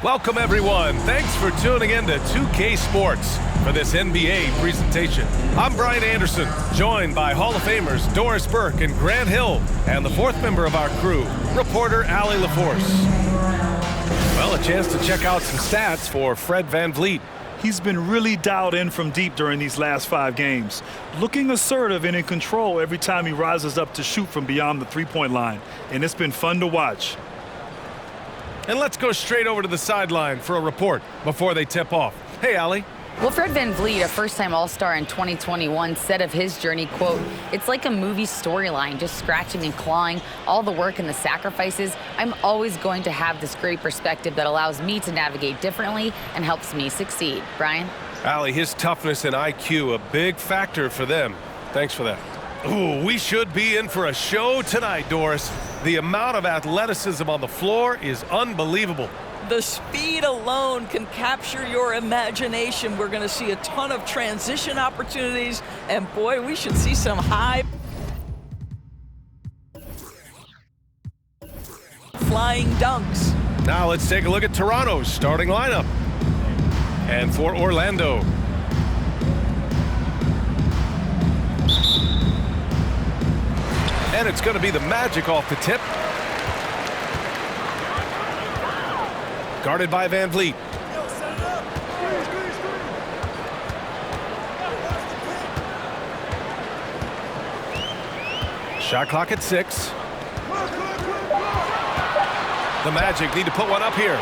Welcome, everyone. Thanks for tuning in to 2K Sports for this NBA presentation. I'm Brian Anderson, joined by Hall of Famers Doris Burke and Grant Hill, and the fourth member of our crew, reporter Allie LaForce. Well, a chance to check out some stats for Fred VanVleet. He's been really dialed in from deep during these last 5 games, looking assertive and in control every time he rises up to shoot from beyond the three-point line, and it's been fun to watch. And let's go straight over to the sideline for a report before they tip off. Hey, Allie. Well, Fred VanVleet, a first-time All-Star in 2021, said of his journey, quote, "It's like a movie storyline, just scratching and clawing, all the work and the sacrifices. I'm always going to have this great perspective that allows me to navigate differently and helps me succeed." Brian? Allie, his toughness and IQ, a big factor for them. Thanks for that. Ooh, we should be in for a show tonight, Doris. The amount of athleticism on the floor is unbelievable. The speed alone can capture your imagination. We're going to see a ton of transition opportunities, and boy, we should see some high flying dunks. Now let's take a look at Toronto's starting lineup. And for Orlando, and it's going to be the Magic off the tip. Guarded by VanVleet. Shot clock at 6. The Magic need to put one up here.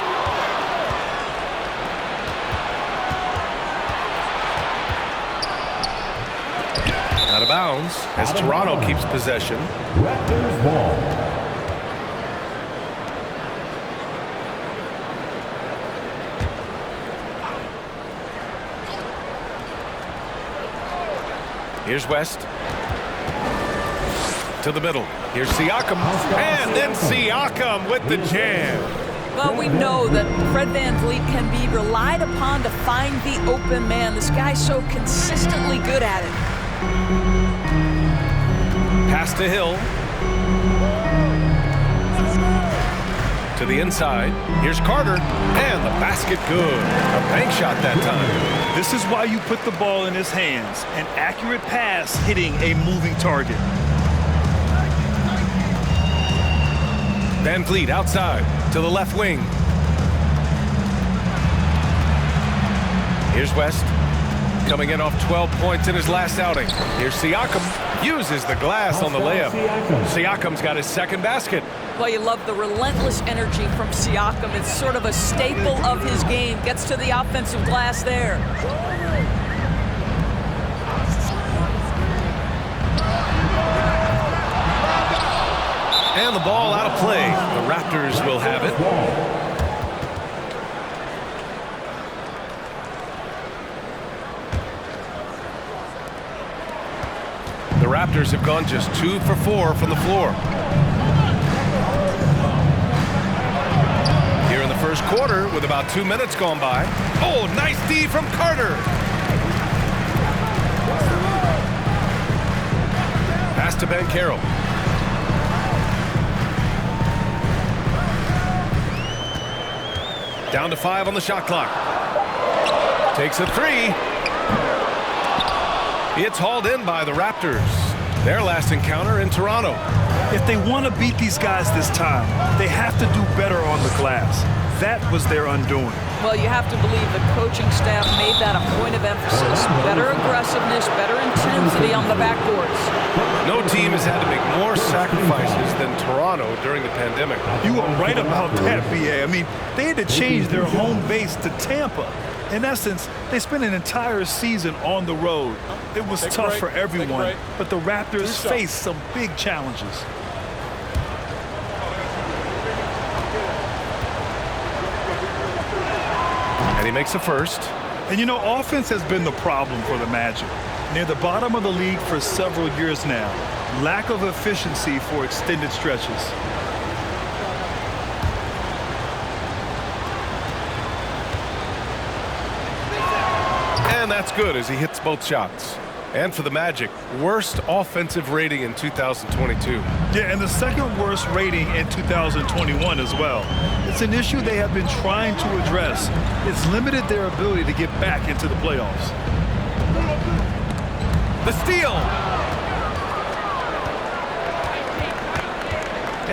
Out of bounds as Toronto keeps possession. Raptors ball. Here's West. To the middle. Here's Siakam. And then Siakam with the jam. Well, we know that Fred VanVleet can be relied upon to find the open man. This guy's so consistently good at it. Pass to Hill. To the inside. Here's Carter. And the basket good. A bank shot that time. This is why you put the ball in his hands. An accurate pass hitting a moving target. VanVleet outside to the left wing. Here's West. Coming in off 12 points in his last outing. Here's Siakam. Uses the glass on the layup. Siakam's got his second basket. Well, you love the relentless energy from Siakam. It's sort of a staple of his game. Gets to the offensive glass there. And the ball out of play. The Raptors will have it. The Raptors have gone just 2 for 4 from the floor. Here in the first quarter with about 2 minutes gone by. Oh, nice D from Carter. Pass to Banchero. Down to 5 on the shot clock. Takes a 3. It's hauled in by the Raptors. Their last encounter in Toronto. If they want to beat these guys this time, they have to do better on the glass. That was their undoing. Well, you have to believe the coaching staff made that a point of emphasis. Better aggressiveness, better intensity on the backboards. No team has had to make more sacrifices than Toronto during the pandemic. You are right about that, BA. I mean, they had to change their home base to Tampa. In essence, they spent an entire season on the road. It was tough for everyone, but the Raptors faced some big challenges. And he makes the first. And you know, offense has been the problem for the Magic. Near the bottom of the league for several years now. Lack of efficiency for extended stretches. And that's good as he hits both shots. And for the Magic, worst offensive rating in 2022. Yeah, and the second worst rating in 2021 as well. It's an issue they have been trying to address. It's limited their ability to get back into the playoffs. The steal.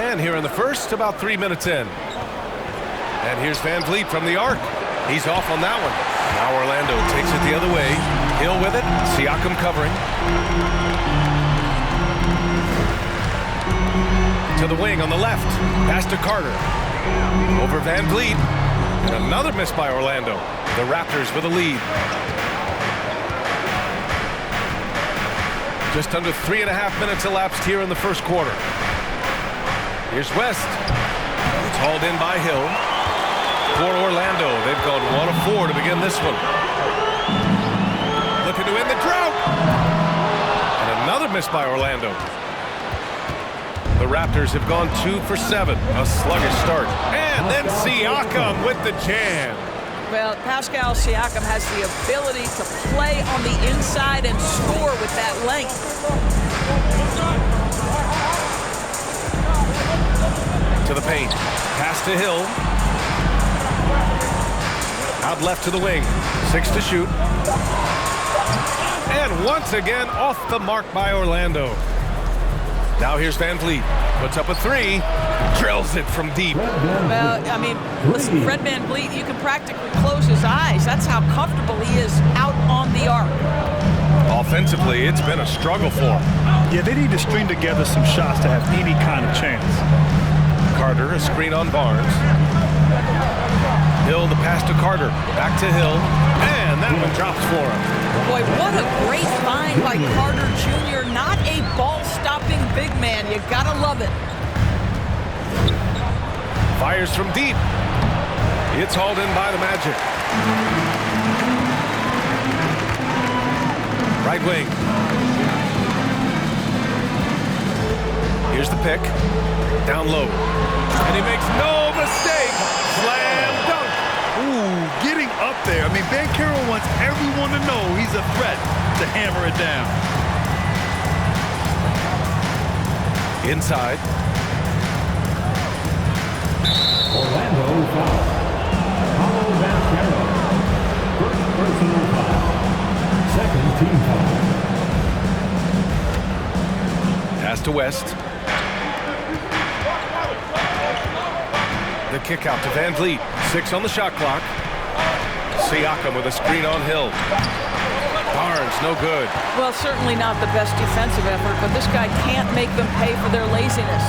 And here in the first, about 3 minutes in. And here's Van Vliet from the arc. He's off on that one. Now Orlando takes it the other way. Hill with it. Siakam covering. To the wing on the left. Pass to Carter. Over Van Vliet. And another miss by Orlando. The Raptors with a lead. Just under 3.5 minutes elapsed here in the first quarter. Here's West. It's hauled in by Hill. For Orlando, they've gone 1 of 4 to begin this one. Looking to end the drought. And another miss by Orlando. The Raptors have gone 2 for 7. A sluggish start. And then Siakam with the jam. Well, Pascal Siakam has the ability to play on the inside and score with that length. To the paint. Pass to Hill. Out left to the wing. 6 to shoot. And once again off the mark by Orlando. Now here's Van Vliet. Puts up a 3. Drills it from deep. Well, I mean, listen, Fred Van Vliet, you can practically close his eyes. That's how comfortable he is out on the arc. Offensively, it's been a struggle for him. Yeah, they need to string together some shots to have any kind of chance. Carter, a screen on Barnes. Hill, the pass to Carter. Back to Hill. And that one drops for him. Boy, what a great find by Carter Jr. Not a ball-stopping big man. You gotta love it. Fires from deep. It's hauled in by the Magic. Right wing. Here's the pick. Down low. And he makes no mistake. Slam dunk. Ooh, getting up there. I mean, Banchero wants everyone to know he's a threat to hammer it down. Inside. Orlando foul. Paolo Banchero. First personal foul. Second team foul. Pass to West. The kick out to Van Vliet. 6 on the shot clock. Siakam with a screen on Hill. Barnes, no good. Well, certainly not the best defensive effort, but this guy can't make them pay for their laziness.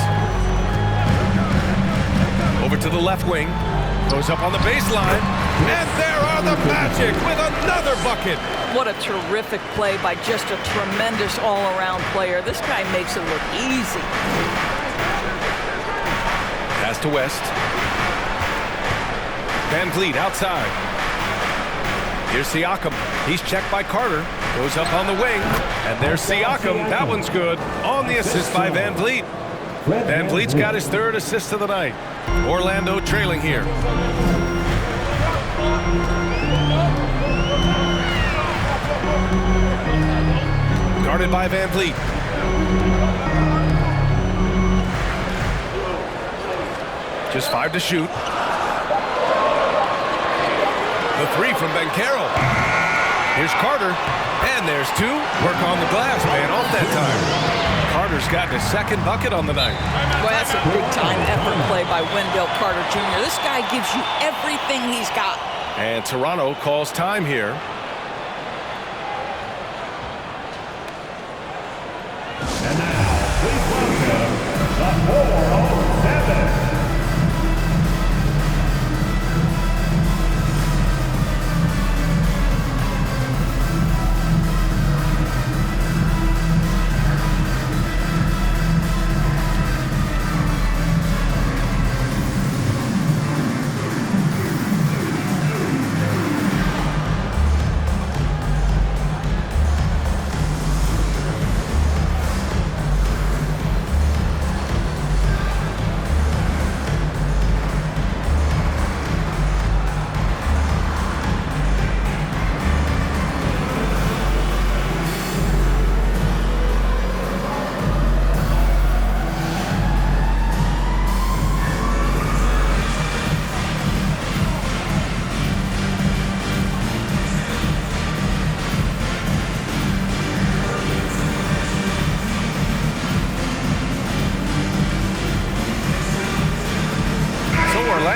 Over to the left wing. Goes up on the baseline. And there are the Magic with another bucket. What a terrific play by just a tremendous all-around player. This guy makes it look easy. Pass to West. Van Vliet outside. Here's Siakam. He's checked by Carter. Goes up on the wing. And there's Siakam. That one's good. On the assist by Van Vliet. Van Vliet's got his 3rd assist of the night. Orlando trailing here. Guarded by Van Vliet. Just 5 to shoot. The 3 from Banchero. Here's Carter. And there's 2. Work on the glass, man, off that time. Carter's gotten his 2nd bucket on the night. Boy, that's a big-time effort play by Wendell Carter Jr. This guy gives you everything he's got. And Toronto calls time here. And now, please welcome the 407.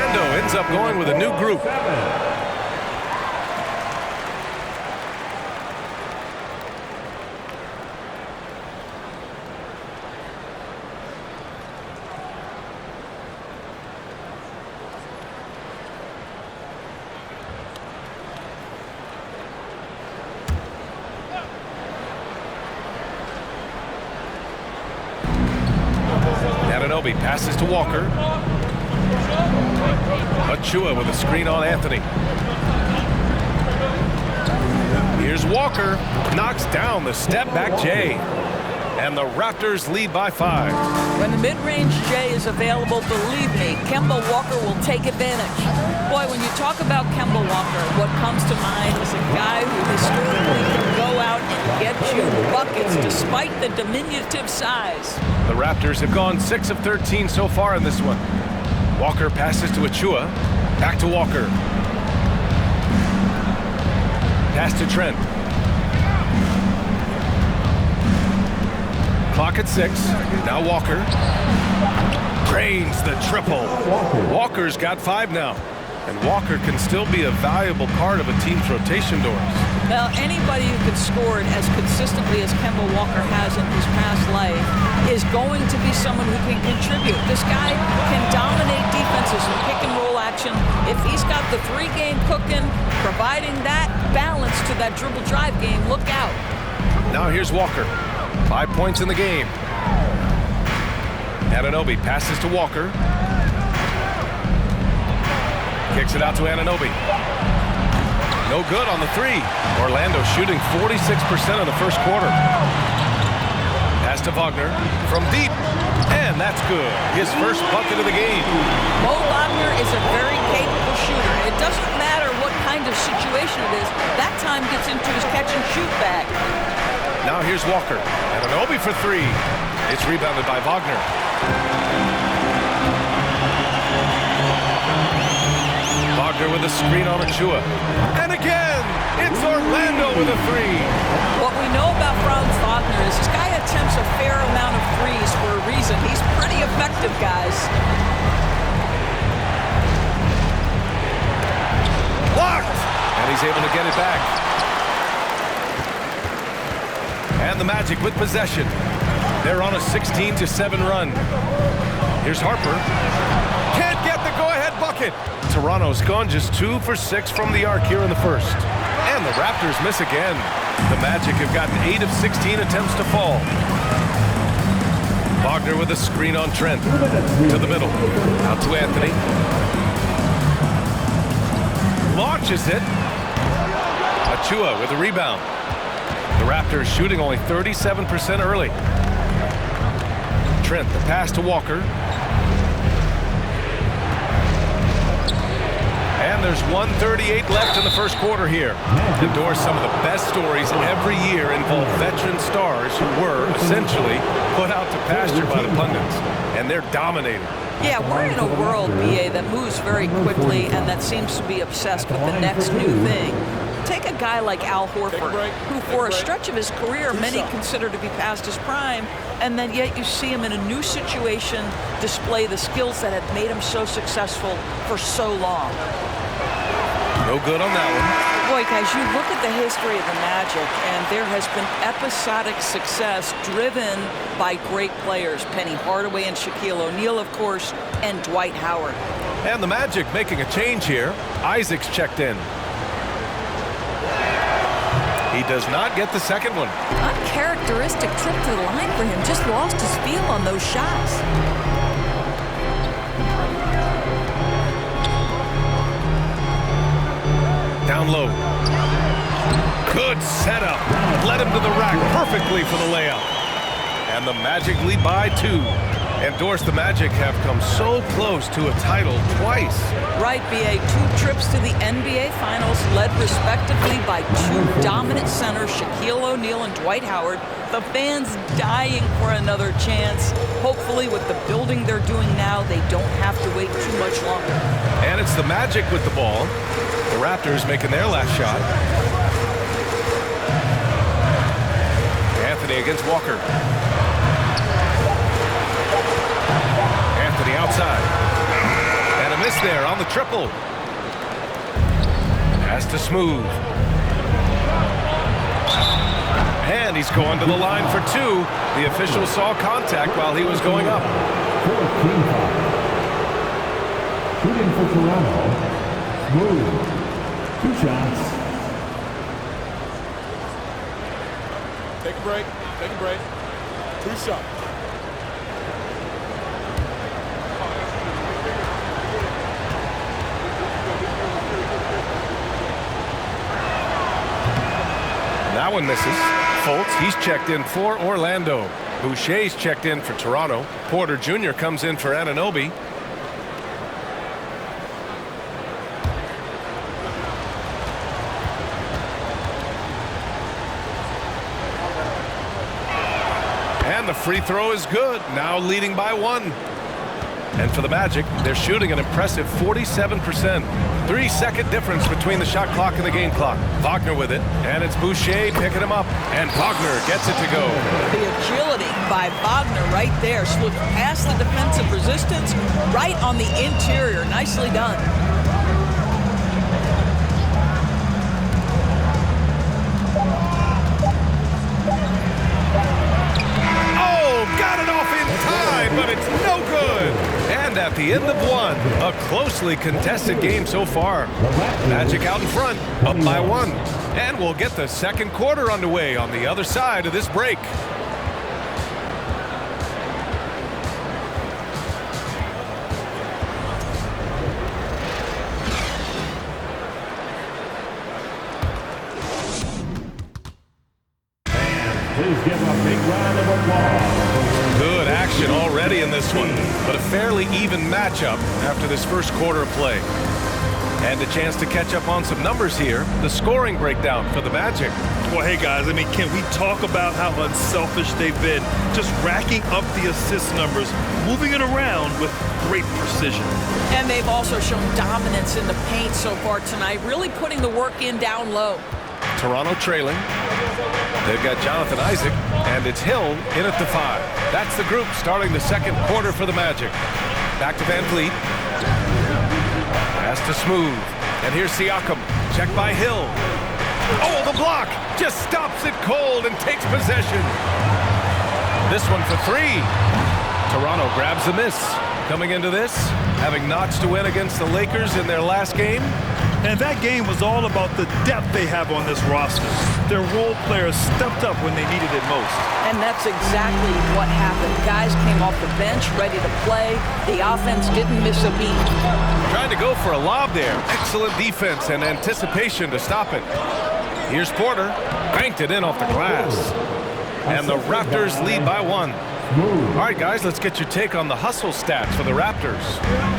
Orlando ends up going with a new group. Anunoby passes to Walker. Achua with a screen on Anthony. Here's Walker. Knocks down the step-back Jay. And the Raptors lead by 5. When the mid-range Jay is available, believe me, Kemba Walker will take advantage. Boy, when you talk about Kemba Walker, what comes to mind is a guy who historically can go out and get you buckets despite the diminutive size. The Raptors have gone 6 of 13 so far in this one. Walker passes to Achua. Back to Walker. Pass to Trent. Clock at 6. Now Walker. Drains the triple. Walker's got 5 now. And Walker can still be a valuable part of a team's rotation doors. Well, anybody who can score it as consistently as Kemba Walker has in his past life is going to be someone who can contribute. This guy can dominate defenses in pick-and-roll action. If he's got the 3-game cooking, providing that balance to that dribble drive game, look out. Now here's Walker. 5 points in the game. Anunoby passes to Walker. Kicks it out to Anunoby. No good on the 3. Orlando shooting 46% in the first quarter. Pass to Wagner from deep. And that's good. His first bucket of the game. Mo Wagner is a very capable shooter. It doesn't matter what kind of situation it is. That time gets into his catch-and-shoot bag. Now here's Walker. Anunoby for 3. It's rebounded by Wagner. Wagner with a screen on Achua. And again, it's Orlando with a 3. What we know about Franz Wagner is this guy attempts a fair amount of threes for a reason. He's pretty effective, guys. Blocked! And he's able to get it back. And the Magic with possession. They're on a 16-7 run. Here's Harper. Can't get the go-ahead bucket. Toronto's gone just 2 for 6 from the arc here in the first. And the Raptors miss again. The Magic have gotten 8 of 16 attempts to fall. Wagner with a screen on Trent. To the middle. Out to Anthony. Launches it. Achua with a rebound. The Raptors shooting only 37% early. Trent, the pass to Walker. And there's 1:38 left in the first quarter here. Endorse some of the best stories every year involve veteran stars who were essentially put out to pasture by the pundits. And they're dominating. Yeah, we're in a world, BA, that moves very quickly and that seems to be obsessed with the next new thing. Take a guy like Al Horford, who for a stretch of his career many consider to be past his prime, and then yet you see him in a new situation display the skills that have made him so successful for so long. No good on that one. Boy, guys, you look at the history of the Magic, and there has been episodic success driven by great players. Penny Hardaway and Shaquille O'Neal, of course, and Dwight Howard. And the Magic making a change here. Isaac's checked in. He does not get the second one. Uncharacteristic trip to the line for him. Just lost his feel on those shots. Down low. Good setup. Led him to the rack perfectly for the layup. And the Magic lead by 2. Endorse, the Magic have come so close to a title twice. Right, BA. 2 trips to the NBA Finals, led respectively by 2 dominant centers, Shaquille O'Neal and Dwight Howard. The fans dying for another chance. Hopefully, with the building they're doing now, they don't have to wait too much longer. And it's the Magic with the ball. The Raptors making their last shot. Anthony against Walker. Anthony outside. And a miss there on the triple. Pass to Smooth. And he's going to the line for two. The official saw contact while he was going up. 14 foul. Shooting for Toronto. Smooth. 2 shots. Take a break. Take a break. 2 shots. That one misses. Fultz, he's checked in for Orlando. Boucher's checked in for Toronto. Porter Jr. comes in for Anunoby. And the free throw is good. Now leading by 1. And for the Magic, they're shooting an impressive 47%. 3-second difference between the shot clock and the game clock. Wagner with it, and it's Boucher picking him up. And Wagner gets it to go. The agility by Wagner right there. Slipped past the defensive resistance, right on the interior. Nicely done. Got it off in time, but it's no good. And at the end of 1, a closely contested game so far. Magic out in front, up by 1. And we'll get the second quarter underway on the other side of this break. Please give a big round of applause. Good action already in this one, but a fairly even matchup after this first quarter of play. And a chance to catch up on some numbers here. The scoring breakdown for the Magic. Well, hey, guys, I mean, can we talk about how unselfish they've been? Just racking up the assist numbers, moving it around with great precision. And they've also shown dominance in the paint so far tonight, really putting the work in down low. Toronto trailing. They've got Jonathan Isaac, and it's Hill in at the 5. That's the group starting the second quarter for the Magic. Back to Van Vliet. Pass to Smooth. And here's Siakam. Checked by Hill. Oh, the block! Just stops it cold and takes possession. This one for 3. Toronto grabs the miss. Coming into this, having notched a win against the Lakers in their last game. And that game was all about the depth they have on this roster. Their role players stepped up when they needed it most. And that's exactly what happened. Guys came off the bench ready to play. The offense didn't miss a beat. Trying to go for a lob there. Excellent defense and anticipation to stop it. Here's Porter. Banked it in off the glass. And the Raptors lead by 1. All right, guys, let's get your take on the hustle stats for the Raptors.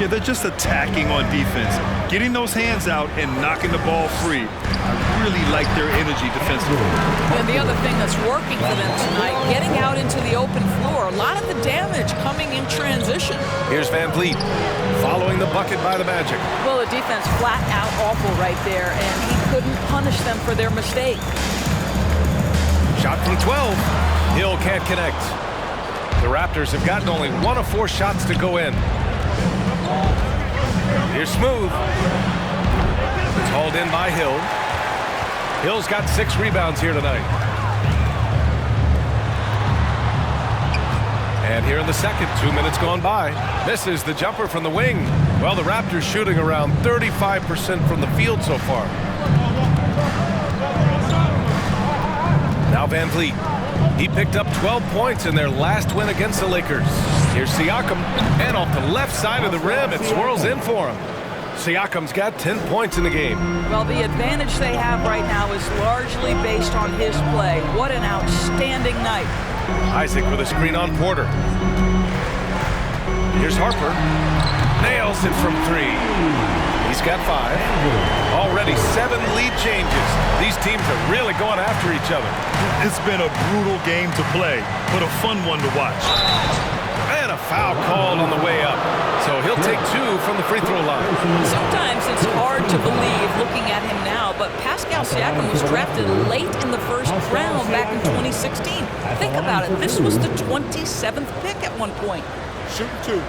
Yeah, they're just attacking on defense, getting those hands out and knocking the ball free. I really like their energy defensively. And the other thing that's working for them tonight, getting out into the open floor. A lot of the damage coming in transition. Here's Van Vliet following the bucket by the Magic. Well, the defense flat out awful right there, and he couldn't punish them for their mistake. Shot from 12. Hill can't connect. The Raptors have gotten only 1 of 4 shots to go in. Here's Smooth. It's hauled in by Hill. Hill's got 6 rebounds here tonight. And here in the second, 2 minutes gone by. Misses the jumper from the wing. Well, the Raptors shooting around 35% from the field so far. Now Van Vliet. He picked up 12 points in their last win against the Lakers. Here's Siakam, and off the left side of the rim, it swirls in for him. Siakam's got 10 points in the game. Well, the advantage they have right now is largely based on his play. What an outstanding night. Isaac with a screen on Porter. Here's Harper. Nails it from 3. He's got 5. Already 7 lead changes. These teams are really going after each other. It's been a brutal game to play, but a fun one to watch. And a foul called on the way up. So he'll take 2 from the free throw line. Sometimes it's hard to believe looking at him now, but Pascal Siakam was drafted late in the first round back in 2016. Think about it. This was the 27th pick at one point. Shooting 2.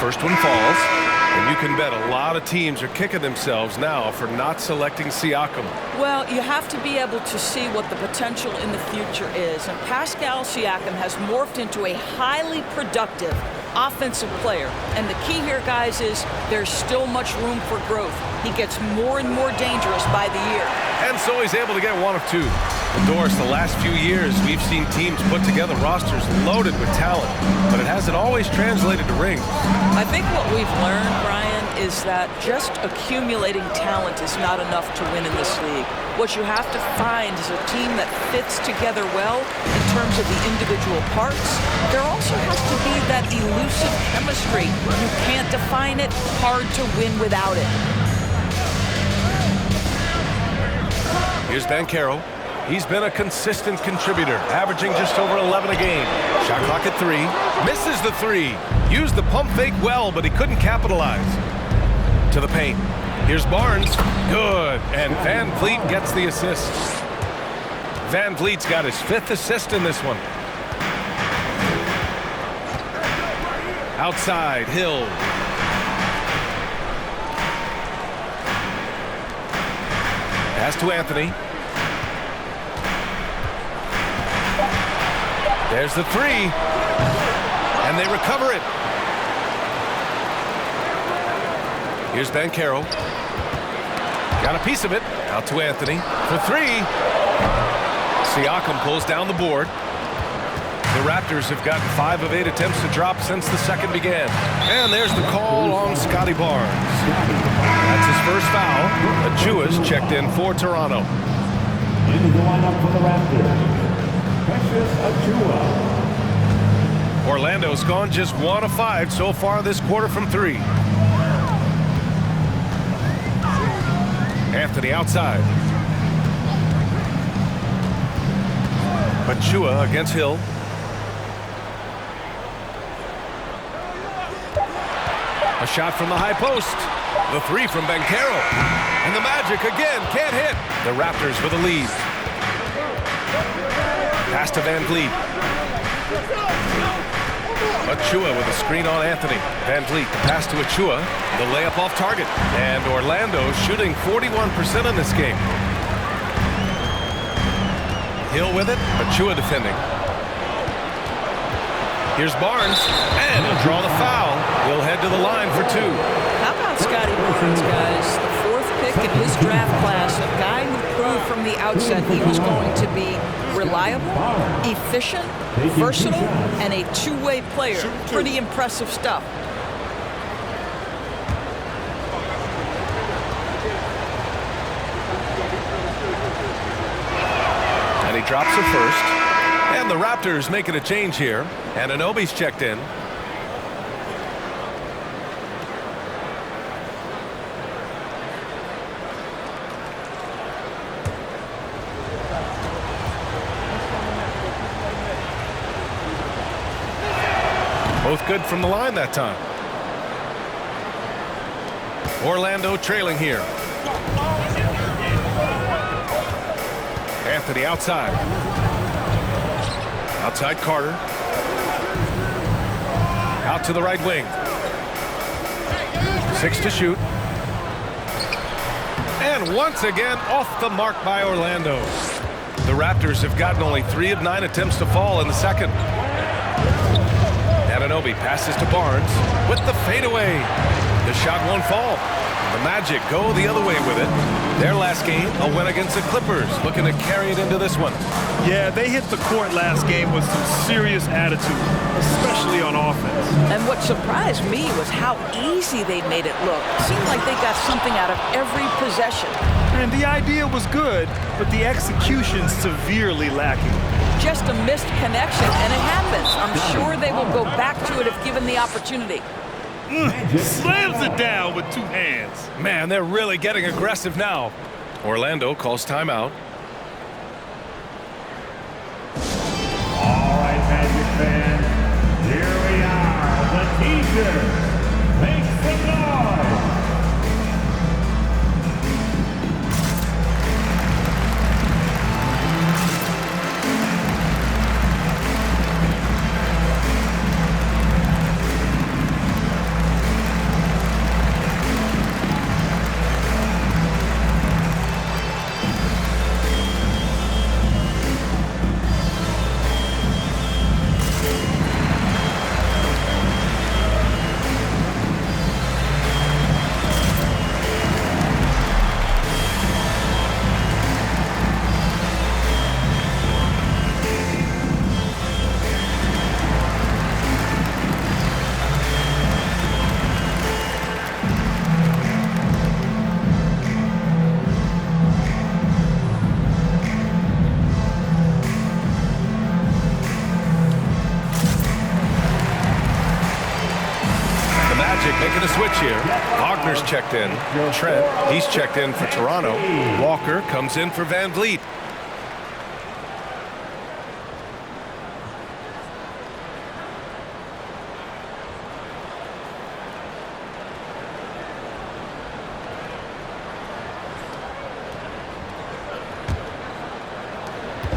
first one falls. And you can bet a lot of teams are kicking themselves now for not selecting Siakam. Well, you have to be able to see what the potential in the future is. And Pascal Siakam has morphed into a highly productive offensive player. And the key here, guys, is there's still much room for growth. He gets more and more dangerous by the year. And so he's able to get one of two. And Doris, the last few years, we've seen teams put together rosters loaded with talent, but it hasn't always translated to rings. I think what we've learned, Brian, is that just accumulating talent is not enough to win in this league. What you have to find is a team that fits together well in terms of the individual parts. There also has to be that elusive chemistry. You can't define it, hard to win without it. Here's Banchero. He's been a consistent contributor, averaging just over 11 a game. Shot clock at 3. Misses the 3. Used the pump fake well, but he couldn't capitalize. To the paint. Here's Barnes. Good. And Van Vliet gets the assist. Van Vliet's got his 5th assist in this one. Outside, Hill. Pass to Anthony. There's the 3. And they recover it. Here's Banchero. Got a piece of it. Out to Anthony for 3. Siakam pulls down the board. The Raptors have gotten 5 of 8 attempts to drop since the second began. And there's the call on Scotty Barnes. That's his first foul. Achua's checked in for Toronto. Into the lineup for the Raptors, Precious Achiuwa. Orlando's gone just 1 of 5 so far this quarter from 3. Anthony outside. Achiuwa against Hill. A shot from the high post. The 3 from Banchero. And the Magic again can't hit. The Raptors with a lead. Pass to Van Vliet. Achiuwa with a screen on Anthony. Van Vliet, the pass to Achiuwa. The layup off target. And Orlando shooting 41% in this game. Hill with it. Achiuwa defending. Here's Barnes. And he'll draw the foul. He'll head to the line for 2. How about Scotty Barnes, guys? The 4th pick in his draft class, a guy who proved from the outset he was going to be reliable, efficient, versatile, and a two-way player. Pretty impressive stuff. And he drops it first. And the Raptors making a change here. And Anunoby's checked in. Both good from the line that time. Orlando trailing here. Anthony outside. Outside Carter. Out to the right wing. 6 to shoot. And once again off the mark by Orlando. The Raptors have gotten only 3 of 9 attempts to fall in the second. Anunoby passes to Barnes with the fadeaway. The shot won't fall. The Magic go the other way with it. Their last game, a win against the Clippers, looking to carry it into this one. Yeah, they hit the court last game with some serious attitude, especially on offense. And what surprised me was how easy they made it look. It seemed like they got something out of every possession. And the idea was good, but the execution severely lacking. Just a missed connection, and it happens. I'm sure they will go back to it if given the opportunity. Slams it down with 2 hands. Man, they're really getting aggressive now. Orlando calls timeout. All right, Magic fans, here we are. The teaser makes some noise. making a switch here. Wagner's checked in. Trent, he's checked in for Toronto. Walker comes in for Van Vliet.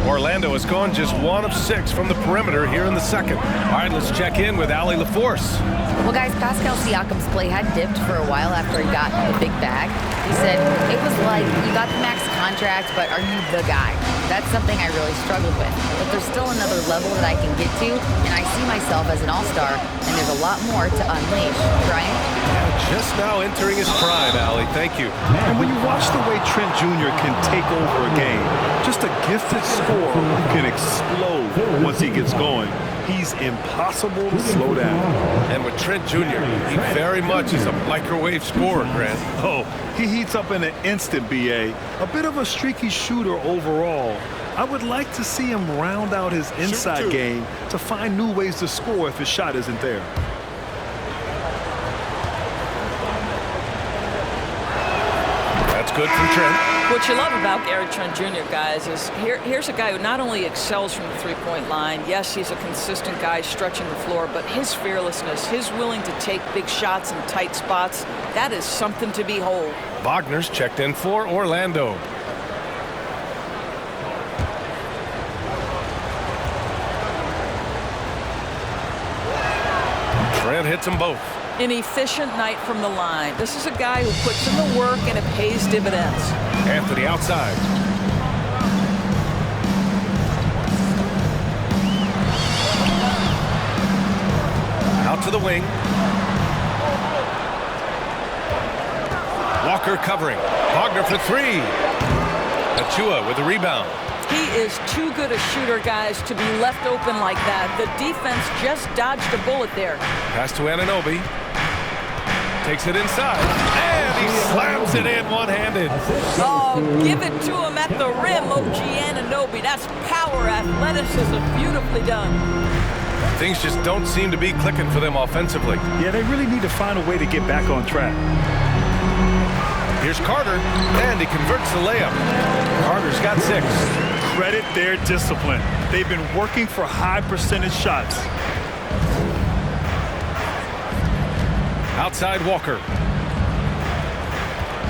Orlando has gone just 1 of 6 from the perimeter here in the second. All right, let's check in with Allie LaForce. Well, guys, Pascal Siakam's play had dipped for a while after he got the big bag. He said, it was like, you got the max contract, but are you the guy? That's something I really struggled with. But there's still another level that I can get to, and I see myself as an all-star, and there's a lot more to unleash. Brian? Yeah, just now entering his prime, Allie. Thank you. And when you watch the way Trent Jr. can take over a game, just a gifted scorer who can explode once he gets going. He's impossible to slow down. And with Trent Jr., he very much is a microwave scorer, Grant. Oh, he heats up in an instant, B.A. A bit of a streaky shooter overall. I would like to see him round out his inside game to find new ways to score if his shot isn't there. That's good from Trent. What you love about Gary Trent Jr., guys, is here's a guy who not only excels from the three-point line. Yes, he's a consistent guy stretching the floor, but his fearlessness, his willing to take big shots in tight spots, that is something to behold. Wagner's checked in for Orlando. Trent hits them both. An efficient night from the line. This is a guy who puts in the work and it pays dividends. Anthony outside. Out to the wing. Walker covering. Wagner for 3. Achua with the rebound. He is too good a shooter, guys, to be left open like that. The defense just dodged a bullet there. Pass to Anunoby. Takes it inside, and he slams it in one-handed. Oh, give it to him at the rim, OG Anunoby. That's power, athleticism, beautifully done. Things just don't seem to be clicking for them offensively. Yeah, they really need to find a way to get back on track. Here's Carter, and he converts the layup. Carter's got 6. Credit their discipline. They've been working for high percentage shots. Outside Walker.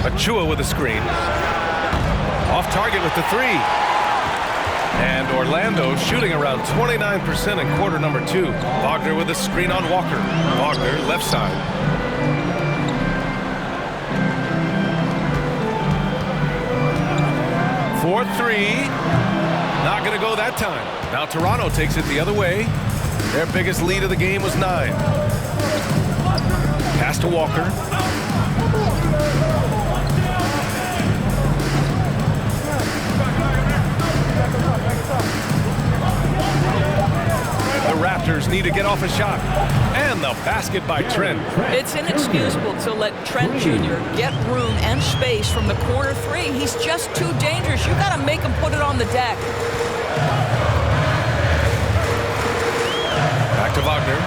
Achua with a screen. Off target with the 3. And Orlando shooting around 29% in quarter number 2. Wagner with a screen on Walker. Wagner left side. For 3. Not going to go that time. Now Toronto takes it the other way. Their biggest lead of the game was 9. Pass to Walker. The Raptors need to get off a shot. And the basket by Trent. It's inexcusable to let Trent Jr. get room and space from the corner 3. He's just too dangerous. You got to make him put it on the deck. Back to Wagner.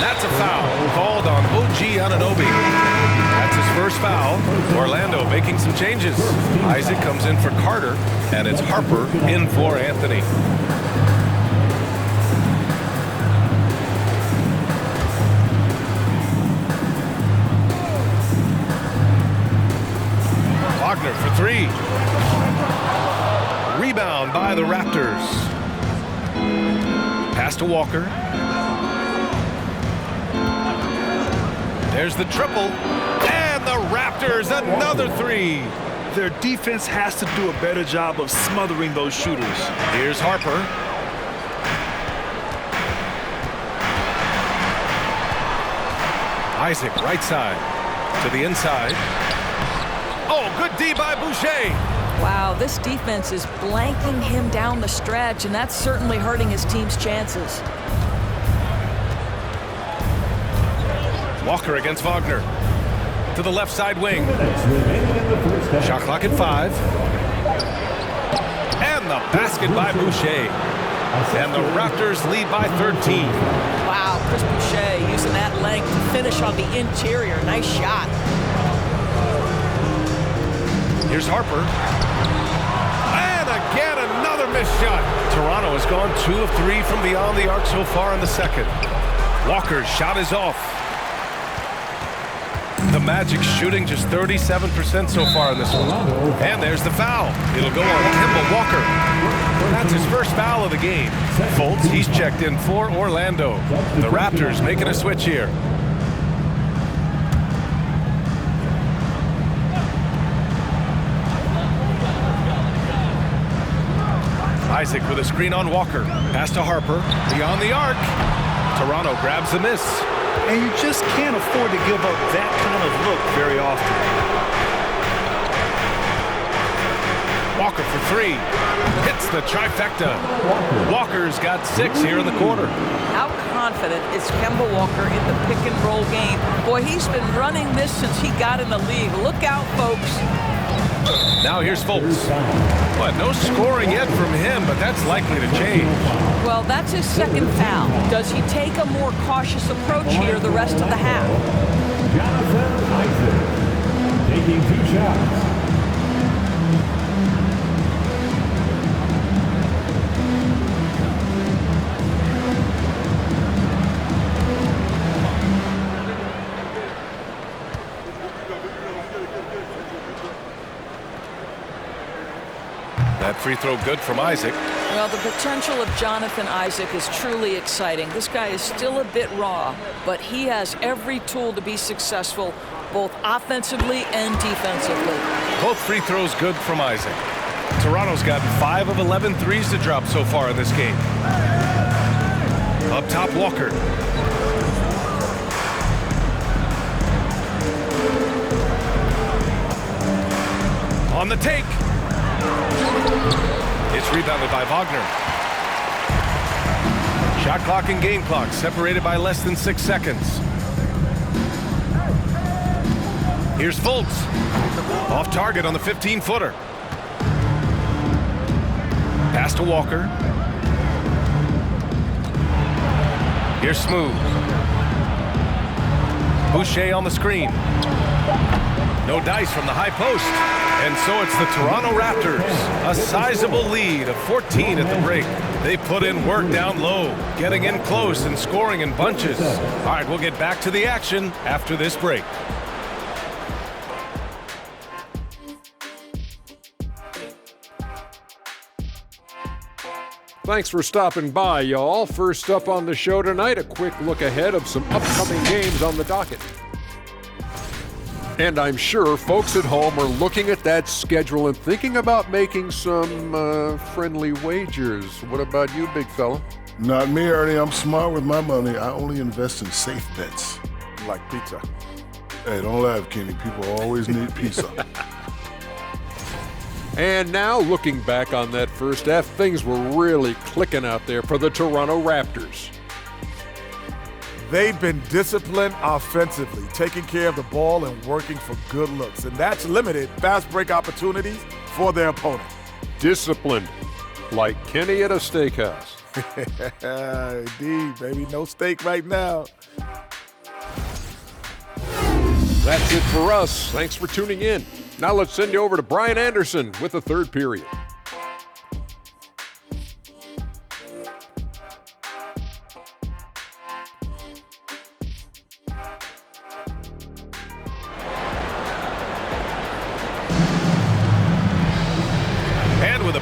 That's a foul called on OG Anunoby. That's his first foul. Orlando making some changes. Isaac comes in for Carter, and it's Harper in for Anthony. Wagner for 3. Rebound by the Raptors. Pass to Walker. There's the triple, and the Raptors another 3. Their defense has to do a better job of smothering those shooters. Here's Harper. Isaac right side to the inside. Oh, good D by Boucher. Wow, this defense is blanking him down the stretch, and that's certainly hurting his team's chances. Walker against Wagner. To the left side wing. Shot clock at 5. And the basket by Boucher. And the Raptors lead by 13. Wow, Chris Boucher using that length to finish on the interior. Nice shot. Here's Harper. And again, another missed shot. Toronto has gone 2 of 3 from beyond the arc so far in the second. Walker's shot is off. The Magic shooting just 37% so far in this one. And there's the foul. It'll go on Kemba Walker. That's his first foul of the game. Fultz, he's checked in for Orlando. The Raptors making a switch here. Isaac with a screen on Walker. Pass to Harper. Beyond the arc. Toronto grabs the miss. And you just can't afford to give up that kind of look very often. Walker for 3. Hits the trifecta. Walker's got 6 here in the quarter. How confident is Kemba Walker in the pick and roll game? Boy, he's been running this since he got in the league. Look out, folks. Now here's Fultz. But no scoring yet from him, but that's likely to change. Well, that's his second foul. Does he take a more cautious approach here the rest of the half? Jonathan Isaac taking 2 shots. That free throw good from Isaac. Well, the potential of Jonathan Isaac is truly exciting. This guy is still a bit raw, but he has every tool to be successful, both offensively and defensively. Both free throws good from Isaac. Toronto's gotten 5 of 11 threes to drop so far in this game. Up top, Walker. On the take. It's rebounded by Wagner. Shot clock and game clock separated by less than 6 seconds. Here's Fultz. Off target on the 15-footer. Pass to Walker. Here's Smooth. Boucher on the screen. No dice from the high post. And so it's the Toronto Raptors. A sizable lead of 14 at the break. They put in work down low, getting in close and scoring in bunches. All right, we'll get back to the action after this break. Thanks for stopping by, y'all. First up on the show tonight, a quick look ahead of some upcoming games on the docket. And I'm sure folks at home are looking at that schedule and thinking about making some friendly wagers. What about you, big fella? Not me, Ernie. I'm smart with my money. I only invest in safe bets. Like pizza. Hey, don't laugh, Kenny. People always need pizza. And now, looking back on that first half, things were really clicking out there for the Toronto Raptors. They've been disciplined offensively, taking care of the ball and working for good looks. And that's limited fast break opportunities for their opponent. Disciplined, like Kenny at a steakhouse. Indeed, baby. No steak right now. That's it for us. Thanks for tuning in. Now let's send you over to Brian Anderson with the third period.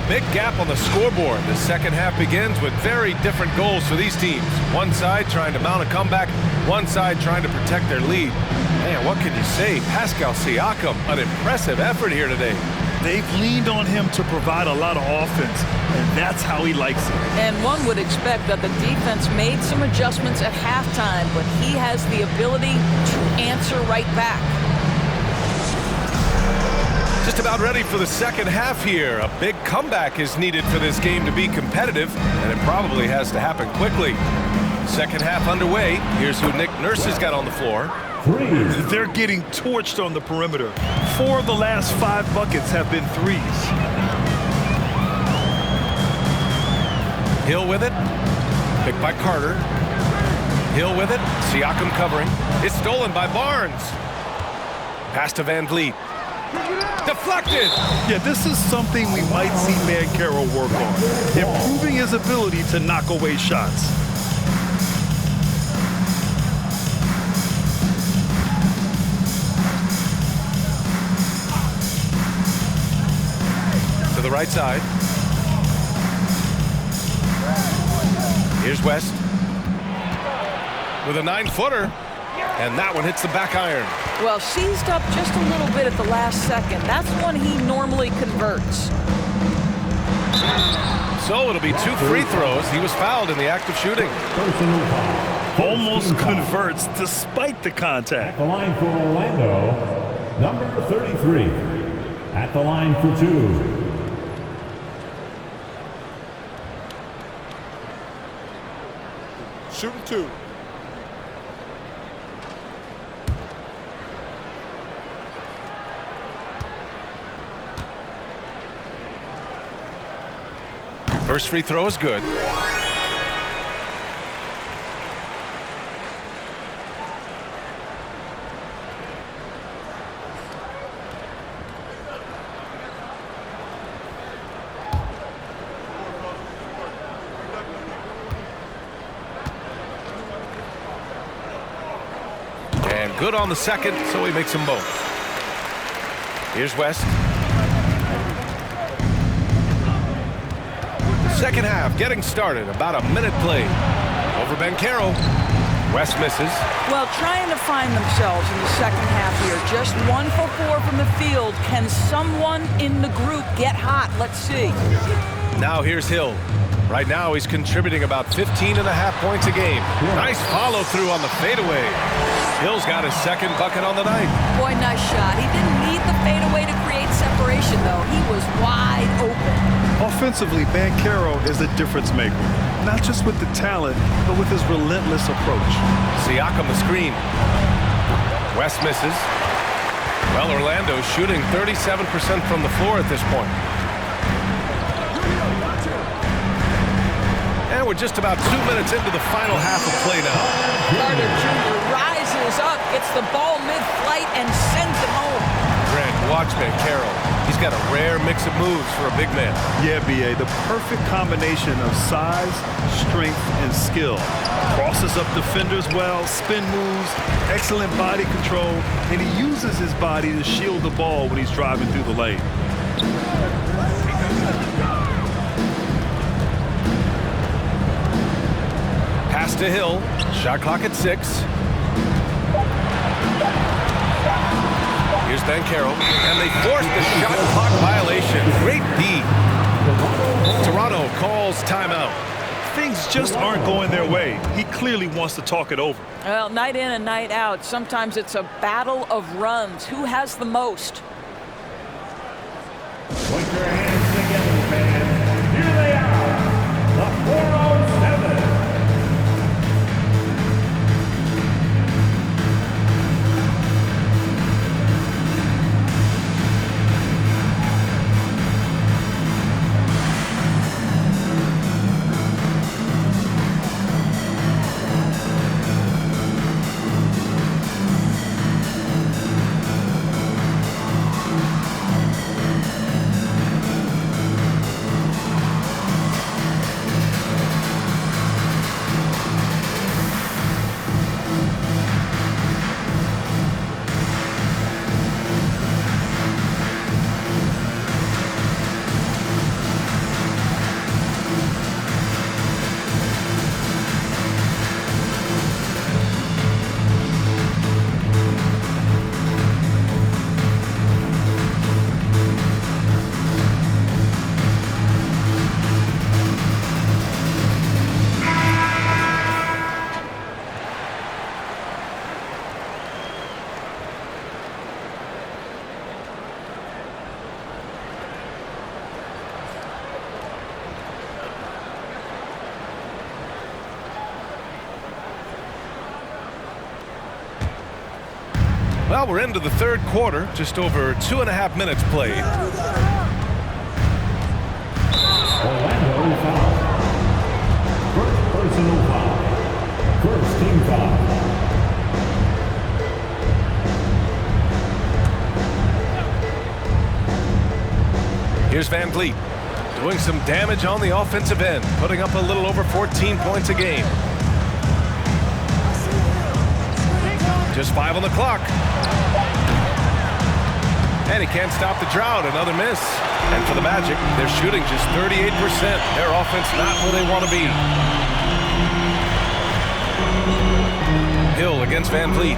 Big gap on the scoreboard. The second half begins with very different goals for these teams. One side trying to mount a comeback, one side trying to protect their lead. Man, what can you say? Pascal Siakam, an impressive effort here today. They've leaned on him to provide a lot of offense, and that's how he likes it. And one would expect that the defense made some adjustments at halftime, but he has the ability to answer right back. Just about ready for the second half here. A big comeback is needed for this game to be competitive, and it probably has to happen quickly. Second half underway. Here's who Nick Nurse has got on the floor. They're getting torched on the perimeter. 4 of the last 5 buckets have been threes. Hill with it. Picked by Carter. Hill with it. Siakam covering. It's stolen by Barnes. Pass to Van Vliet. Deflected. Yeah, this is something we might see Banchero work on, improving his ability to knock away shots. To the right side. Here's West with a 9-footer, and that one hits the back iron. Well, seized up just a little bit at the last second. That's one he normally converts. So it'll be 2 free throws. He was fouled in the act of shooting. Almost converts despite the contact. At the line for Orlando, number 33. At the line for 2. Shooting 2. First free throw is good. And good on the second, so he makes them both. Here's West. Second half getting started. About a minute played. Over Banchero. West misses. Well, trying to find themselves in the second half here. Just 1 for 4 from the field. Can someone in the group get hot? Let's see. Now here's Hill. Right now he's contributing about 15.5 points a game. Nice follow through on the fadeaway. Hill's got his second bucket on the night. Boy, nice shot. He didn't need the fadeaway to create separation, though. He was wide open. Offensively, Banchero is a difference maker, not just with the talent, but with his relentless approach. Siakam the screen. West misses. Well, Orlando's shooting 37% from the floor at this point. And we're just about 2 minutes into the final half of play now. Carter Jr. rises up, gets the ball mid-flight, and sends it home. Grant, watch Banchero. He's got a rare mix of moves for a big man. Yeah, B.A., the perfect combination of size, strength, and skill. Crosses up defenders well, spin moves, excellent body control, and he uses his body to shield the ball when he's driving through the lane. Pass to Hill. Shot clock at 6. Here's Banchero, and they force the shot clock violation. Great D. Toronto calls timeout. Things just aren't going their way. He clearly wants to talk it over. Well, night in and night out, sometimes it's a battle of runs. Who has the most? Put your hands together, fans. Here they are, the 407. Well, we're into the third quarter, just over 2.5 minutes played. Orlando foul. Here's Van Vliet doing some damage on the offensive end, putting up a little over 14 points a game. Just 5 on the clock. And he can't stop the drought. Another miss. And for the Magic, they're shooting just 38%. Their offense not where they want to be. Hill against Van Vliet.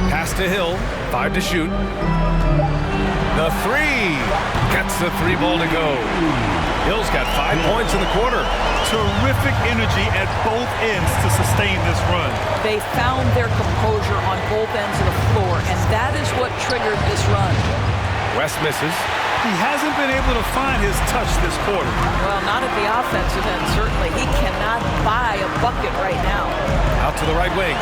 Pass to Hill. 5 to shoot. The three. Gets the 3 ball to go. Hill's got 5 points in the quarter. Terrific energy at both ends to sustain this run. They found their composure on both ends of the floor, and that is what triggered this run. West misses. He hasn't been able to find his touch this quarter. Well, not at the offensive end, certainly. He cannot buy a bucket right now. Out to the right wing.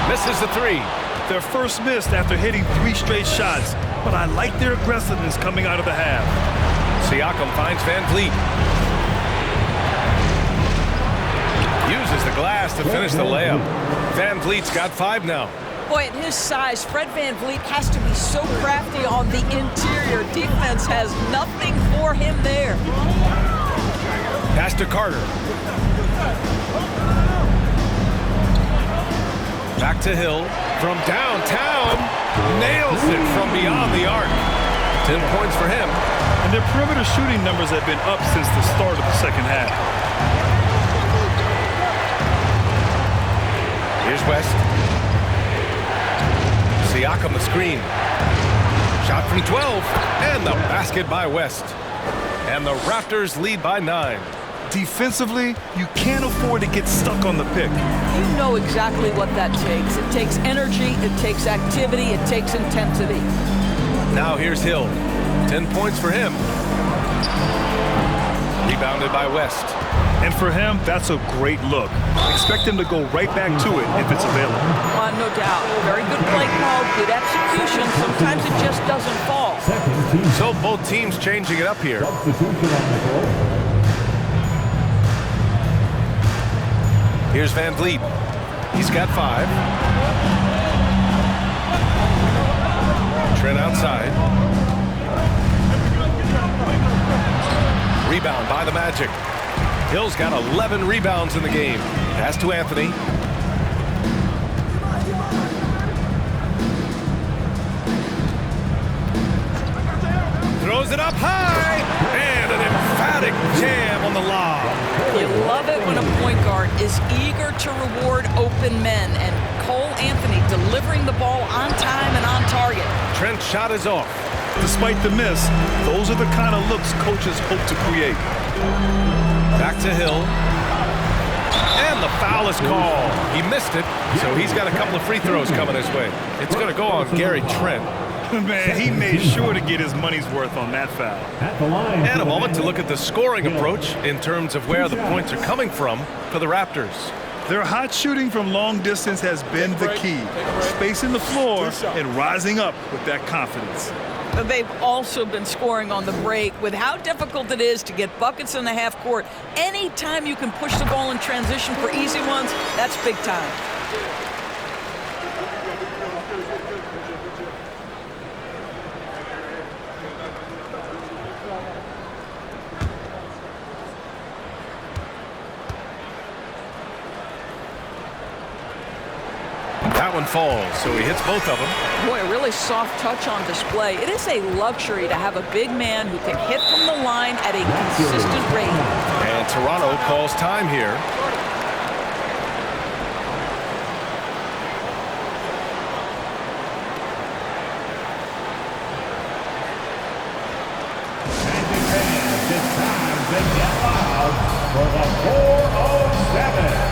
Misses the 3. Their first miss after hitting 3 straight shots, but I like their aggressiveness coming out of the half. Siakam finds Van Vliet. Uses the glass to finish the layup. Van Vliet's got 5 now. Boy, at his size, Fred Van Vliet has to be so crafty on the interior. Defense has nothing for him there. Pass to Carter. Back to Hill. From downtown. Nails it from beyond the arc. 10 points for him. And their perimeter shooting numbers have been up since the start of the second half. Here's West. Siakam the screen. Shot from 12. And the basket by West. And the Raptors lead by 9. Defensively, you can't afford to get stuck on the pick. You know exactly what that takes. It takes energy, it takes activity, it takes intensity. Now here's Hill. 10 points for him. Rebounded by West. And for him, that's a great look. Expect him to go right back to it if it's available. No doubt. Very good play call, good execution. Sometimes it just doesn't fall. So both teams changing it up here. Here's Van Vliet. He's got 5. Trent outside. Rebound by the Magic. Hill's got 11 rebounds in the game. Pass to Anthony. Throws it up high. And an emphatic jam on the lob. You love it when a point guard is eager to reward open men. And Cole Anthony delivering the ball on time and on target. Trent's shot is off. Despite the miss, those are the kind of looks coaches hope to create. Back to Hill. And the foul is called. He missed it, so he's got a couple of free throws coming his way. It's going to go on Gary Trent. Man, he made sure to get his money's worth on that foul. And a moment to look at the scoring approach in terms of where the points are coming from for the Raptors. Their hot shooting from long distance has been the key. Spacing the floor and rising up with that confidence. They've also been scoring on the break. With how difficult it is to get buckets in the half court, anytime you can push the ball in transition for easy ones, that's big time. That one falls, so he hits both of them. Boy, a really soft touch on display. It is a luxury to have a big man who can hit from the line at a consistent rate. And Toronto calls time here. It's time to get loud for the 407.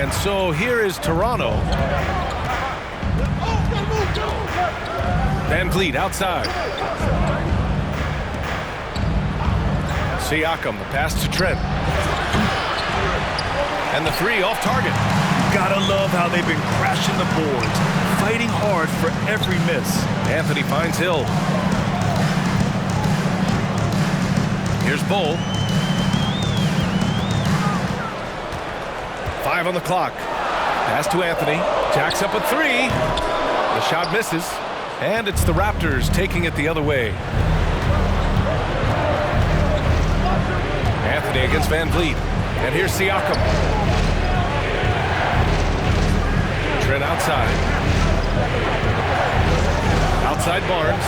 And so here is Toronto. Van Vliet outside. Siakam, the pass to Trent. And the three off target. Gotta love how they've been crashing the boards, fighting hard for every miss. Anthony finds Hill. Here's Bull. 5 on the clock. Pass to Anthony. Jacks up a three. The shot misses. And it's the Raptors taking it the other way. Anthony against Van Vliet. And here's Siakam. Trent outside. Outside Barnes.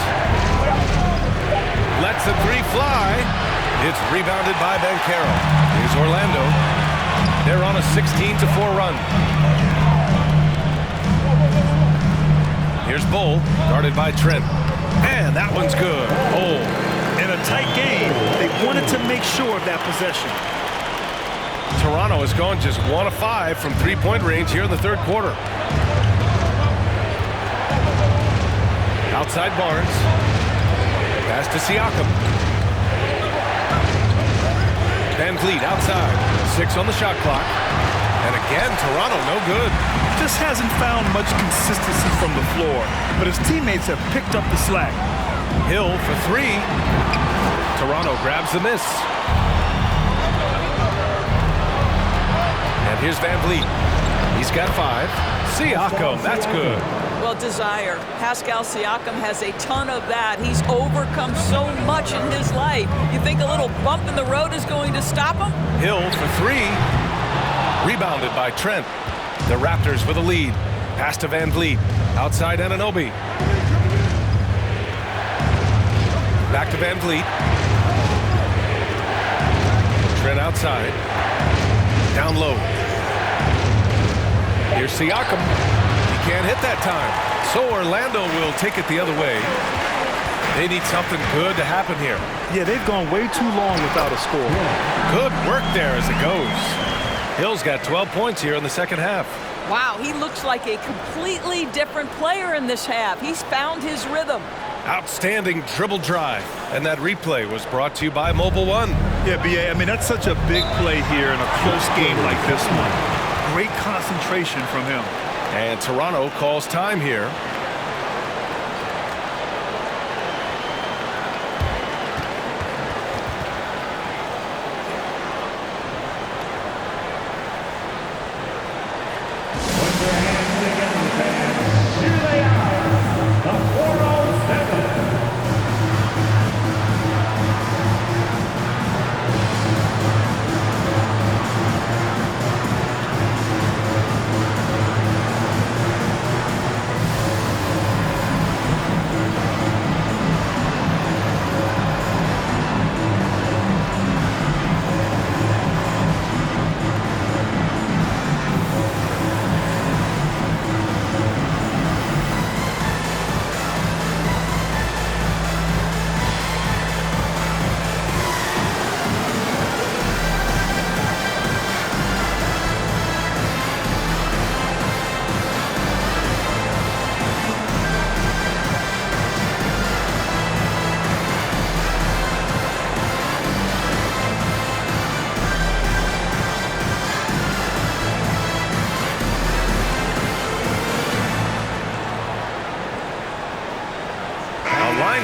Lets the three fly. It's rebounded by Banchero. Here's Orlando. They're on a 16-4 run. Here's Bull, guarded by Trent. And that one's good. Oh. In a tight game, they wanted to make sure of that possession. Toronto has gone just 1 of 5 from three-point range here in the third quarter. Outside Barnes. Pass to Siakam. Van Vliet outside. 6 on the shot clock. And again, Toronto no good. Just hasn't found much consistency from the floor, but his teammates have picked up the slack. Hill for 3. Toronto grabs the miss. And here's Van Vliet. He's got 5. Siakam, that's good. Well, desire. Pascal Siakam has a ton of that. He's overcome so much in his life. You think a little bump in the road is going to stop him? Hill for 3. Rebounded by Trent. The Raptors with a lead. Pass to Van Vliet. Outside Anunoby. Back to Van Vliet. Trent outside. Down low. Here's Siakam. He can't hit that time. So Orlando will take it the other way. They need something good to happen here. Yeah, they've gone way too long without a score. Good work there as it goes. Hill's got 12 points here in the second half. Wow, he looks like a completely different player in this half. He's found his rhythm. Outstanding dribble drive. And that replay was brought to you by Mobile One. Yeah, B.A., I mean, that's such a big play here in a close game like this one. Great concentration from him. And Toronto calls time here.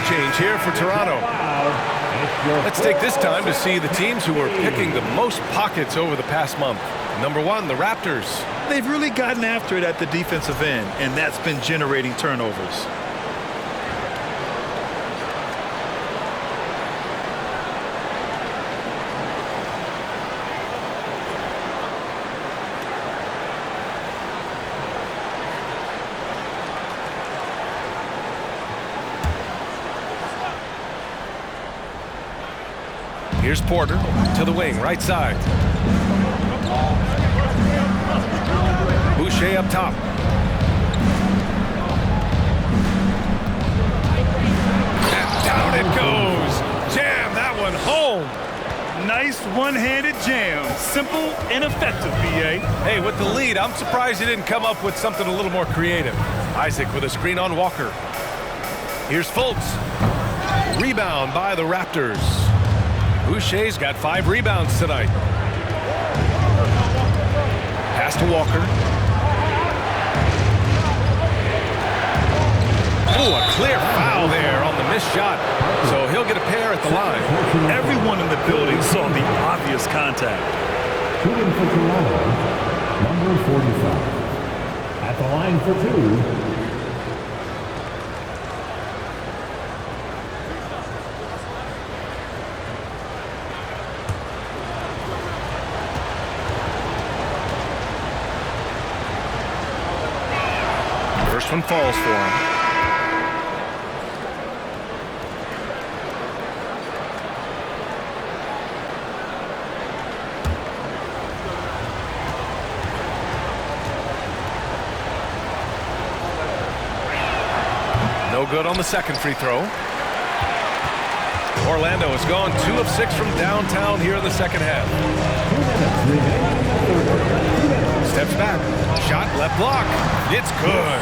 Change here for Toronto. Let's take this time to see the teams who are picking the most pockets over the past month. Number 1, the Raptors. They've really gotten after it at the defensive end, and that's been generating turnovers. Here's Porter to the wing, right side. Boucher up top. And down it goes. Jam that one home. Nice one-handed jam. Simple and effective, B.A. Hey, with the lead, I'm surprised he didn't come up with something a little more creative. Isaac with a screen on Walker. Here's Fultz. Rebound by the Raptors. Boucher's got 5 rebounds tonight. Pass to Walker. Oh, a clear foul there on the missed shot. So he'll get a pair at the line. Everyone in the building saw the obvious contact. Shooting for Toronto, number 45. At the line for 2. First one falls for him. No good on the second free throw. Orlando has gone 2 of 6 from downtown here in the second half. Steps back. Shot left block. It's good.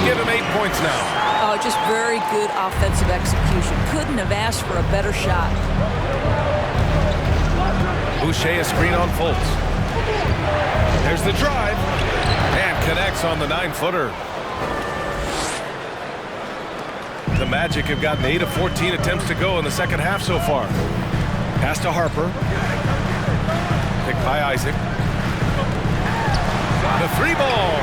Give him 8 points now. Oh, just very good offensive execution. Couldn't have asked for a better shot. Boucher a screen on Fultz. There's the drive. And connects on the 9-footer. The Magic have gotten 8 of 14 attempts to go in the second half so far. Pass to Harper. Picked by Isaac. The 3-ball.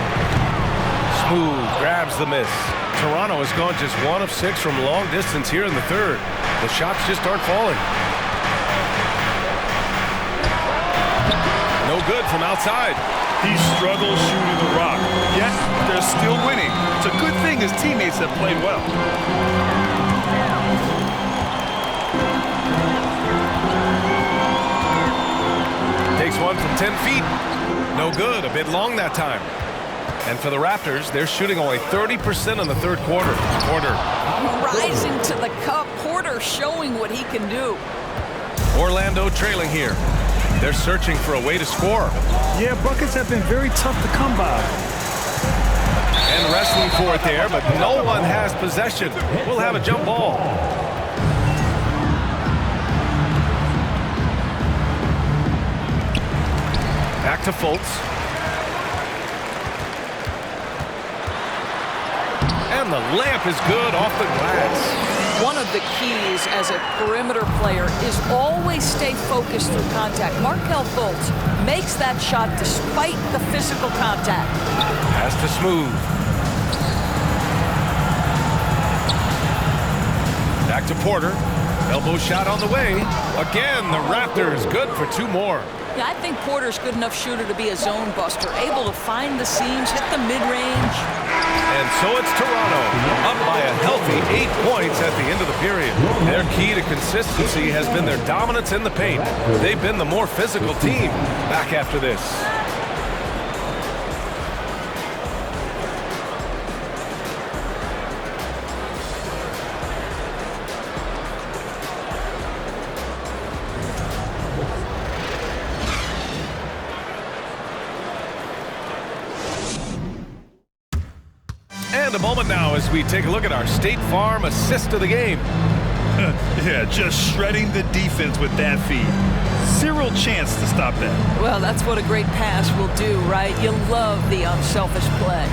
Smooth grabs the miss. Toronto has gone just 1 of 6 from long distance here in the third. The shots just aren't falling. No good from outside. He struggles shooting the rock, yet they're still winning. It's a good thing his teammates have played well. Takes one from 10 feet. No good, a bit long that time. And for the Raptors, they're shooting only 30% in the third quarter. Rising to the cup. Porter showing what he can do. Orlando trailing here. They're searching for a way to score. Yeah, buckets have been very tough to come by. And wrestling for it there, but no one has possession. We'll have a jump ball. Back to Fultz. And the layup is good off the glass. One of the keys as a perimeter player is always stay focused through contact. Markelle Fultz makes that shot despite the physical contact. Pass to Smooth. Back to Porter. Elbow shot on the way. Again, the Raptors good for 2 more. Yeah, I think Porter's good enough shooter to be a zone buster, able to find the seams, hit the mid-range. And so it's Toronto, up by a healthy 8 points at the end of the period. Their key to consistency has been their dominance in the paint. They've been the more physical team back after this. A moment now as we take a look at our State Farm assist of the game. Yeah, just shredding the defense with that feed. Zero chance to stop that. Well, that's what a great pass will do, right? You love the unselfish play.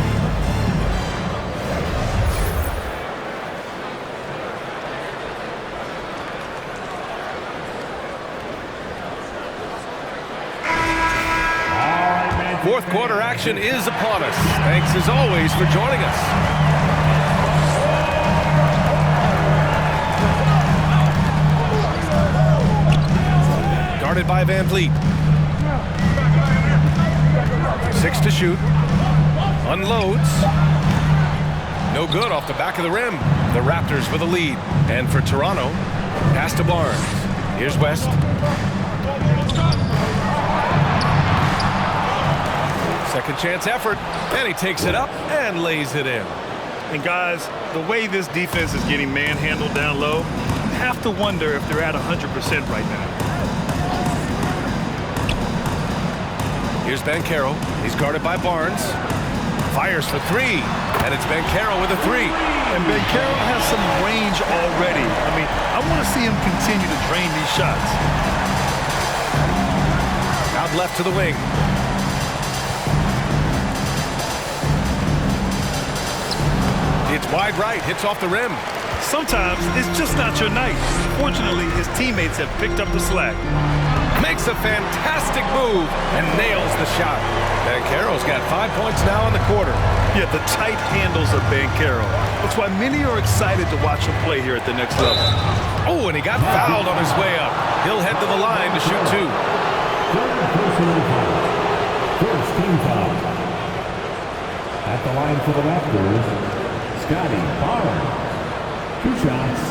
Fourth quarter action is upon us. Thanks as always for joining us. Guarded by Van Vliet. 6 to shoot. Unloads. No good off the back of the rim. The Raptors with a lead. And for Toronto, pass to Barnes. Here's West. Second chance effort, and he takes it up and lays it in. And guys, the way this defense is getting manhandled down low, have to wonder if they're at 100% right now. Here's Banchero. He's guarded by Barnes. Fires for three, and it's Banchero with a three. And Banchero has some range already. I mean, I want to see him continue to drain these shots. Out left to the wing. It's wide right, hits off the rim. Sometimes it's just not your night. Fortunately, his teammates have picked up the slack. Makes a fantastic move and nails the shot. Banchero's got 5 points now in the quarter. Yeah, the tight handles of Banchero. That's why many are excited to watch him play here at the next level. Oh, and he got fouled on his way up. He'll head to the line to shoot two. First team foul. At the line for the Raptors, Scotty Barnes. 2 shots.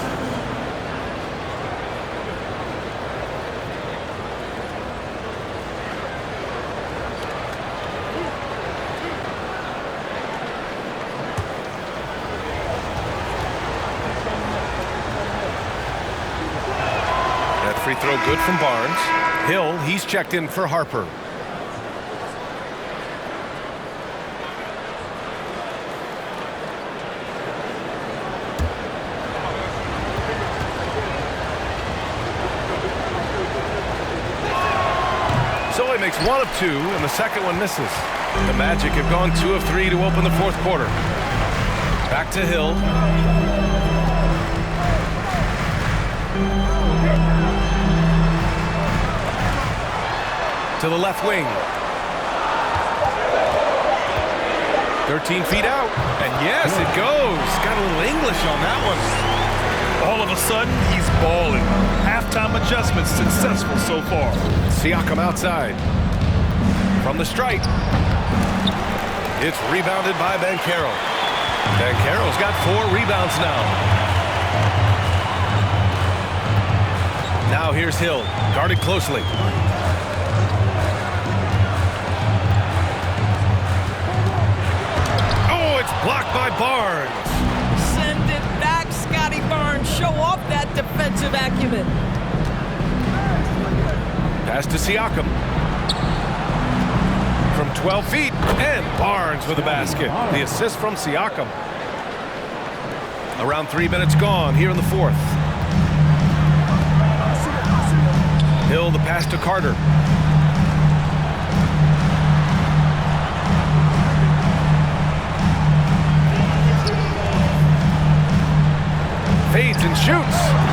That free throw good from Barnes. Hill, he's checked in for Harper. So he makes 1 of 2, and the second one misses. The Magic have gone 2 of 3 to open the fourth quarter. Back to Hill. To the left wing. 13 feet out. And yes, it goes. Got a little English on that one. All of a sudden, he's balling. Halftime adjustments successful so far. Siakam outside. From the stripe. It's rebounded by Banchero. Banchero's got 4 rebounds now. Now here's Hill, guarded closely. Oh, it's blocked by Barnes. Send it back, Scotty Barnes. Show off that defensive acumen. Pass to Siakam. From 12 feet, and Barnes with a basket. The assist from Siakam. Around 3 minutes gone here in the fourth. Hill, the pass to Carter. Fades and shoots.